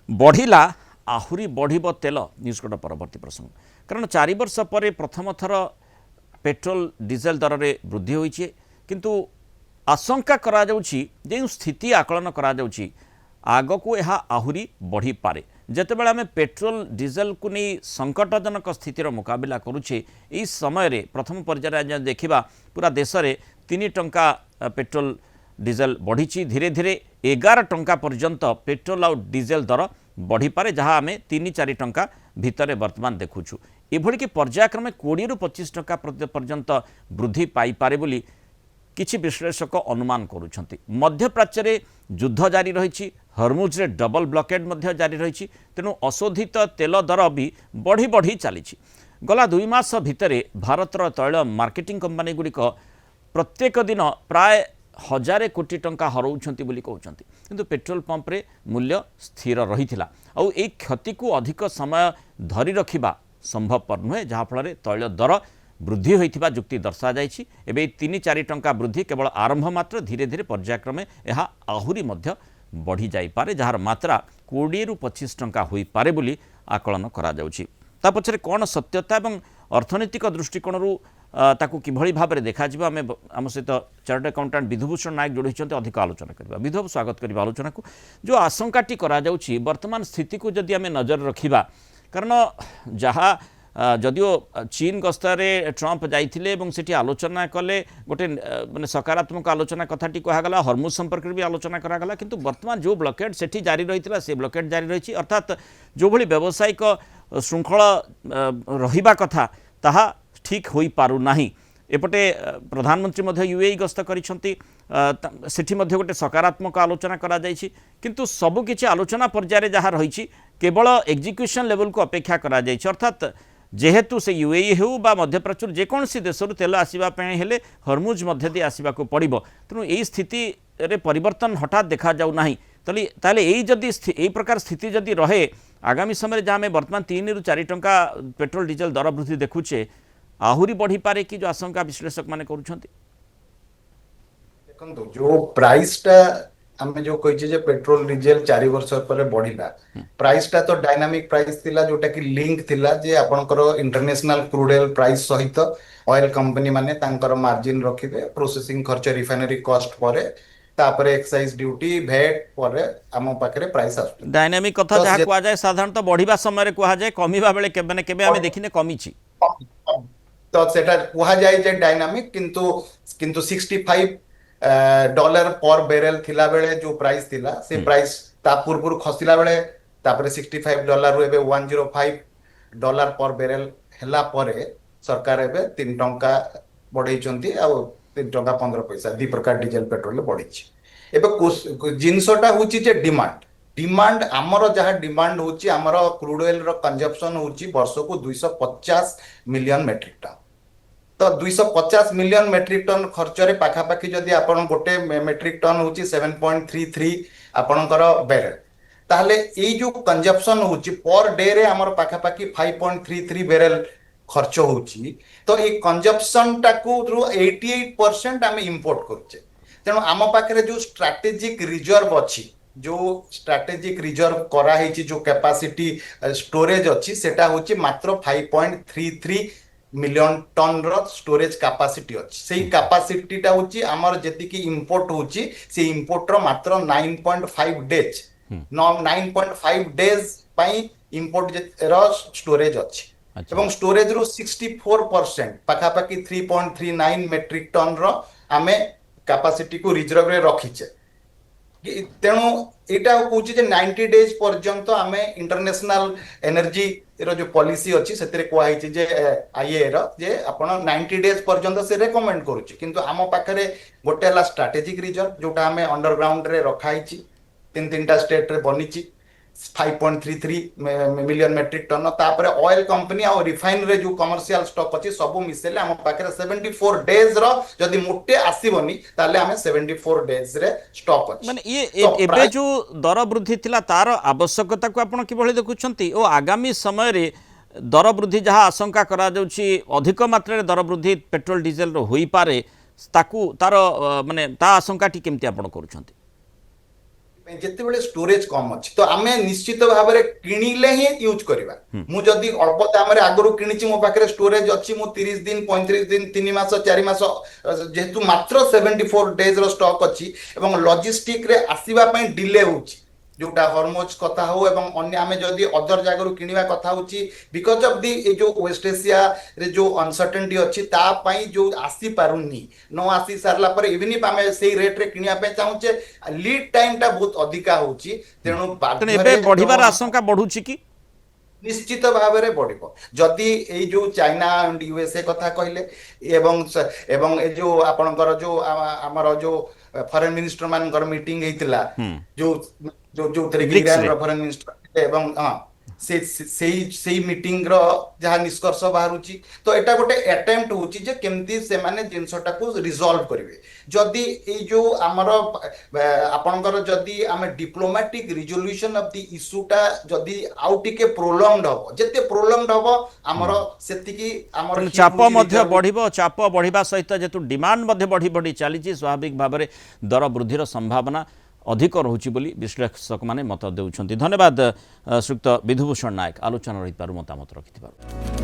बढ़िला आहुरी बढ़िब तेल news code परवर्ती प्रसंग कारण 4 वर्ष पर प्रथम थर पेट्रोल डीजेल दर में वृद्धि होइछे किंतु आशंका करा जाउछि जे स्थिति आकलन करा जाउछि आग को यह आहुरी बढ़ी पारे जेतेबेले आम पेट्रोल डीजेल को नहीं संकटजनक स्थितिर मुकाबला करुछे इस समय रे प्रथम पर्यायर देखा पूरा देश में 3 टंका पेट्रोल डीजेल बढ़ी धीरे धीरे 11 टंका पर्यंत पेट्रोल आउ डीजेल दर बढ़ी पारे जहाँ आम 3-4 टंका भितर वर्तमान देखुछु एभली कि पर्यायक्रमे 20 ରୁ 25 टंका पर्यंत वृद्धि पाइपारे बोली किछि विश्लेषक अनुमान करुछंती। मध्यप्राच्य रे युद्ध जारी रही हरमुज रे डबल ब्लॉकेड मध्य जारी रही तेणु अशोधित तेल दर भी बढ़ी बढ़ी चली गला 2 मास भितर भारतर तैल मार्केटिंग कंपनी गुड़िक प्रत्येक दिन प्राय 1000 कोटी टंका हराउछंती बोली कहउछंती किंतु पेट्रोल पंप रे मूल्य स्थिर रही आउ ए क्षति को अधिक समय धरी रखिबा संभवपर नुहे जहाँफल तैल दर वृद्धि होइथिबा जुक्ति दर्शा जाइछि। एबे 3-4 टंका वृद्धि केवल आरंभ मात्र धीरे धीरे पर्यायक्रमे यह आहुरी मध्य बढ़ी जाई पारे जार मात्रा 20 ରୁ 25 टंका होई पारे बोली आकलन करा जाउछि। ता पछरे कोन सत्यता एवं अर्थनैतिक दृष्टिकोण ताकू किभଳି भाबरे देखा जिबा आम सहित चार्टर्ड अकाउंटेंट विधुभूषण नायक जोड़ी अधिक आलोचना करबा। विधु स्वागत करबा आलोचना को जो आशंकाटी करा जाउछि वर्तमान स्थिति को जदि आम नजर रखिबा कारण जहाँ जदिओ चीन गस्तरे ट्रंप जाइथिले एवं सेठी आलोचना कले गोटे माने सकारात्मक आलोचना कथाटी कहगला हरमुज संपर्क भी आलोचना करागला किंतु वर्तमान जो ब्लॉकेड सेठी जारी रही से ब्लॉकेड जारी रही अर्थात जो भली व्यावसायिक श्रृंखला रहिबा कथा ताहा ठीक होई पारु नाही। एपटे प्रधानमंत्री मध्य यूएई गस्त करिसंती सेठी मध्य गोटे सकारात्मक आलोचना करा जाइछि किंतु सबु किछि आलोचना पर्याय जहाँ रही केवल एग्जीक्यूशन लेवल को अपेक्षा करा जाइछि अर्थात जेहेतु से यूएई हो बा मध्यप्राच्य जेकोसी देश तेल आसवाई हेले हरमुज मध्य दी आसवाक पड़ो तेणु यही स्थिति रे परिवर्तन हठात देखा जाऊ नाही ताले यही जदि यही प्रकार स्थिति जदि रहे आगामी समय जहाँ आम बर्तमान 3 ରୁ 4 टंका पेट्रोल डीजेल दर वृद्धि देखुचे आहुरी बढ़ी पारे कि जो आशंका विश्लेषक माने करुछंती। देखो जो प्राइस टा आमे जो कहिचे जे पेट्रोल डीजेल 4 वर्ष पर बढ़िला प्राइस टा तो डायनामिक प्राइस थिला जोटा कि लिंक थिला जे आपनकर इंटरनेशनल क्रूड ऑयल प्राइस सहित ऑयल कंपनी माने तांकर मार्जिन रखिबे प्रोसेसिंग खर्च रिफाइनरी कॉस्ट परे तापर एक्साइज ड्यूटी भेट परे आम पाखरे प्राइस आसु डायनामिक कथा जहा को जाय साधारणतः बढ़िबा समय रे को जाय कमीबा बेले केबे आमे देखिने कमीची तो सेटा को जाय जे डायनामिक किंतु 65 डॉलर पर बैरेल थिला बेले जो प्राइस थिला से प्राइस ता पूर्व खसिला बेले तापर 65 डॉलर रु एबे 105 डॉलर पर बैरेल हला परे सरकार एबे 3 टंका बढ़ै चंती आ 3 टंका 15 पैसा दी प्रकार डीजल पेट्रोल बढ़ी छि। एबे जिनसटा होची जे डिमांड हमरो जहा डिमांड होची हमरो क्रूड ऑयल रो कंजप्शन होची वर्ष को 250 मिलियन मेट्रिक टन तो 250 मिलियन मेट्रिक टन खर्च रे पाखापाखी जदि आपण गोटे मेट्रिक टन होची 7.33 आपणकर बैरल ताहले ए जो कंजप्शन होची पर डे रे हमर पाखापाखी 5.33 बैरल खर्च होची तो ए कंजप्शन टाकू 88% आमे इंपोर्ट करछे तेनो आम पाखरे जो स्ट्रेटेजिक रिजर्व अछि जो स्ट्रेटेजिक रिजर्व करा हेची जो कैपेसिटी स्टोरेज अछि सेटा होची मात्र 5.33 मिलियन टन रो स्टोरेज कैपेसिटी अछि सेही कैपेसिटी टा होची हमर जति की इंपोर्ट होची से इंपोर्ट रो मात्र 9.5 डेज 9.5 डेज पई इंपोर्ट रो स्टोरेज अछि एवं स्टोरेज रो 64% पाखापाखी 3.39 मेट्रिक टन रो आमे कैपेसिटी को रिजर्व रे रखिचे तेणु एटा कहूँ जे 90 डेज पर्यंत आमे इंटरनेशनल एनर्जी रो जो पॉलिसी अच्छी से कहुई जे आईए रो जे आपण 90 डेज पर्यंत से रेकमेंड करूची किंतु आम पाखरे गोटे हला स्ट्रेटेजिक रिजर्व जोटा आमे अंडरग्राउंड रे रखाइची 3-3टा स्टेट रे बनिची 5.33 मिलियन मेट्रिक टन तापर ऑयल कंपनी और रिफाइन रे जो कमर्शियल स्टॉक अछि सब मिसेले हम पाखरे 74 डेज रो जदी मोटे आसीबनी ताले हमें 74 डेज रे स्टॉक अछि माने ये एबे जो दर वृद्धि थिला तार आवश्यकता को आपण किभଳି देखुछंती ओ आगामी समय रे दर वृद्धि जहाँ आशंका करा जाउछि अधिक मात्रा रे दर वृद्धि पेट्रोल डीजेल रो होई पारे ताकू तार माने ता आशंका टी केमती आपण करूछंती ଯେତେବେଳେ ଷ୍ଟୋରେଜ କମ ଅଛି ତ ଆମେ ନିଶ୍ଚିତ ଭାବରେ କିଣିଲେ ହିଁ ୟୁଜ କରିବା। ମୁଁ ଯଦି ଅଳ୍ପ ଦାମରେ ଆଗରୁ କିଣିଛି ମୋ ପାଖରେ ଷ୍ଟୋରେଜ ଅଛି ମୁଁ 30 ଦିନ 35 ଦିନ 3 ମାସ 4 ମାସ ଯେହେତୁ ମାତ୍ର 74 ଡେଜ ର ଷ୍ଟକ୍ ଅଛି ଏବଂ ଲଜିଷ୍ଟିକ ରେ ଆସିବା ପାଇଁ ଡିଲେ ହଉଛି ଯୋଉଟା ହରମୋଜ କଥା ହଉ ଏବଂ ଅନ୍ୟ ଆମେ ଯଦି ଅଦର ଜାଗାରୁ କିଣିବା କଥା ହଉଛି ବିକଜ ଅଫ ଦି ଏ ଯୋଉ ୱେଷ୍ଟ ଏସିଆ ରେ ଯୋଉ ଅନସର୍ଟେନିଟି ଅଛି ତା ପାଇଁ ଯୋଉ ଆସି ପାରୁନି ନ ଆସି ସାରିଲା ପରେ ଇଭେନ ଇଫ ଆମେ ସେଇ ରେଟ ରେ କିଣିବା ପାଇଁ ଚାହୁଁଛେ ଲିଡ ଟାଇମ ଟା ବହୁତ ଅଧିକା ହଉଛି ତେଣୁ ତେଣୁ ବାଧ୍ୟରେ ଏବେ ବଢ଼ିବାର ତ ଆଶଙ୍କା ବଢ଼ୁଛି କି? ନିଶ୍ଚିତ ଭାବରେ ବଢିବ ଯଦି ଏଇ ଯୋଉ ଚାଇନା ଆଣ୍ଡ ୟୁଏସଏ କଥା କହିଲେ ଏବଂ ଏବଂ ଏ ଯୋଉ ଆପଣଙ୍କର ଯୋଉ ଆମର ଯୋଉ ଫରେନ ମିନିଷ୍ଟର ମାନଙ୍କର ମିଟିଂ ହେଇଥିଲା ଯୋଉ ଯୋଉଥିରେ କି ବ୍ରିକ୍ସରେ ଇରାନର ଫରେନ ମିନିଷ୍ଟର ଏବଂ ହଁ ସେଇ ମିଟିଂ ର ଯାହା ନିଷ୍କର୍ଷ ବାହାରୁଛି ତ ଏଟା ଗୋଟେ ଆଟେମ୍ପ୍ଟ ହଉଛି ଯେ କେମିତି ସେମାନେ ଜିନିଷଟାକୁ ରିଜଲ୍ଭ କରିବେ ଯଦି ଏଇ ଯୋଉ ଆମର ଆପଣଙ୍କର ଯଦି ଆମେ ଡିପ୍ଲୋମାଟିକ ରିଜଲ୍ୟୁସନ ଅଫ ଦି ଇସ୍ୟୁଟା ଯଦି ଆଉ ଟିକେ ପ୍ରୋଲଙ୍ଗଡ ହବ ଯେତେ ପ୍ରୋଲଙ୍ଗଡ ହବ ଆମର ସେତିକି ଆମର ତେଣୁ ହିଟ୍ ଚାପ ହଉଛି ମଧ୍ୟ ରିଜର୍ଭ ବଢ଼ିବ, ଚାପ ବଢ଼ିବା ସହିତ ଯେହେତୁ ଡିମାଣ୍ଡ ମଧ୍ୟ ବଢ଼ି ବଢ଼ି ଚାଲିଛି ସ୍ୱାଭାବିକ ଭାବରେ ଦର ବୃଦ୍ଧିର ସମ୍ଭାବନା ଅଧିକ ରହୁଛି ବୋଲି ବିଶ୍ଳେଷକମାନେ ମତ ଦେଉଛନ୍ତି। ଧନ୍ୟବାଦ ଶ୍ରୀଯୁକ୍ତ ବିଧୁଭୂଷଣ ନାୟକ ଆଲୋଚନା ରହିଥିବାରୁ ମତାମତ ରଖିଥିବାରୁ।